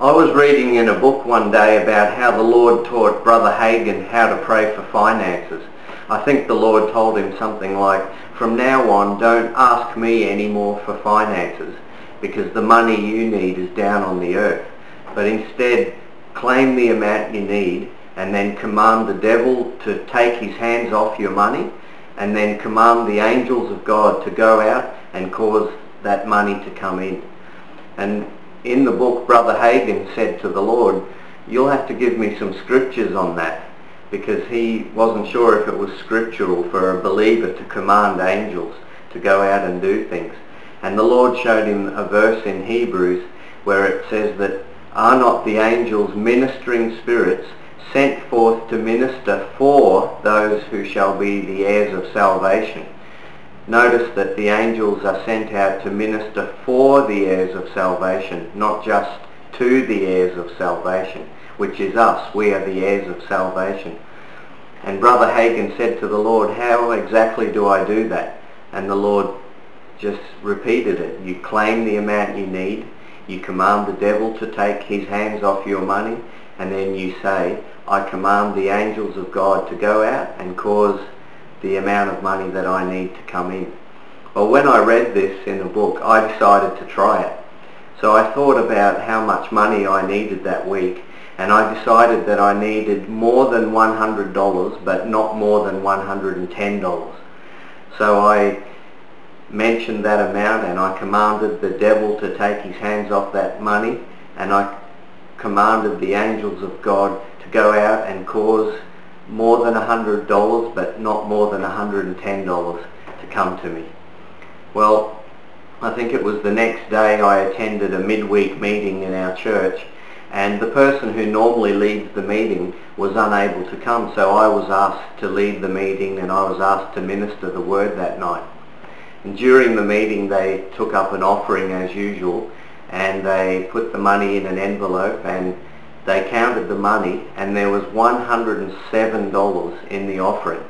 I was reading in a book one day about how the Lord taught Brother Hagin how to pray for finances. I think the Lord told him something like, from now on don't ask me anymore for finances because the money you need is down on the earth, but instead claim the amount you need and then command the devil to take his hands off your money, and then command the angels of God to go out and cause that money to come in. And in the book, Brother Hagin said to the Lord, you'll have to give me some scriptures on that, because he wasn't sure if it was scriptural for a believer to command angels to go out and do things. And the Lord showed him a verse in Hebrews where it says that, are not the angels ministering spirits sent forth to minister for those who shall be the heirs of salvation? Notice that the angels are sent out to minister for the heirs of salvation, not just to the heirs of salvation, which is us. We are the heirs of salvation. And Brother Hagin said to the Lord, how exactly do I do that? And the Lord just repeated it. You claim the amount you need, you command the devil to take his hands off your money, and then you say, I command the angels of God to go out and cause the amount of money that I need to come in. Well, when I read this in a book, I decided to try it. So I thought about how much money I needed that week, and I decided that I needed more than $100, but not more than $110. So I mentioned that amount, and I commanded the devil to take his hands off that money, and I commanded the angels of God to go out and cause more than $100, but not more than $110 to come to me. Well, I think it was the next day I attended a midweek meeting in our church, and the person who normally leads the meeting was unable to come, so I was asked to lead the meeting, and I was asked to minister the word that night. And during the meeting they took up an offering as usual, and they put the money in an envelope, and they counted the money, and there was $107 in the offering.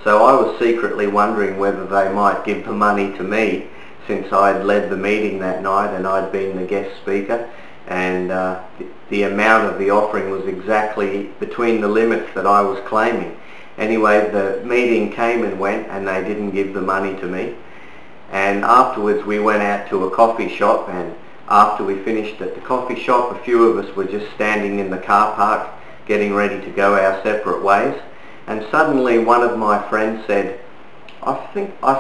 So I was secretly wondering whether they might give the money to me, since I'd led the meeting that night and I'd been the guest speaker, and the amount of the offering was exactly between the limits that I was claiming. Anyway, the meeting came and went, and they didn't give the money to me. And afterwards we went out to a coffee shop, and after we finished at the coffee shop, a few of us were just standing in the car park getting ready to go our separate ways, and suddenly one of my friends said, I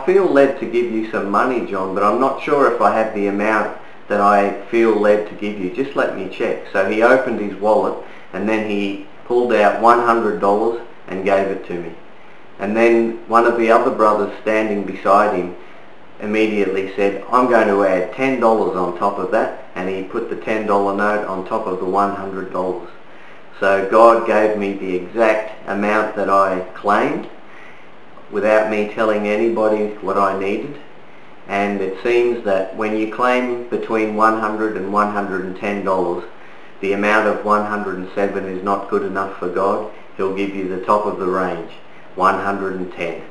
feel led to give you some money, John, but I'm not sure if I have the amount that I feel led to give you. Just let me check. So he opened his wallet, and then he pulled out $100 and gave it to me. And then one of the other brothers standing beside him immediately said, I'm going to add $10 on top of that, and he put the $10 note on top of the $100. So God gave me the exact amount that I claimed without me telling anybody what I needed. And it seems that when you claim between $100 and $110, the amount of 107 is not good enough for God. He'll give you the top of the range, 110.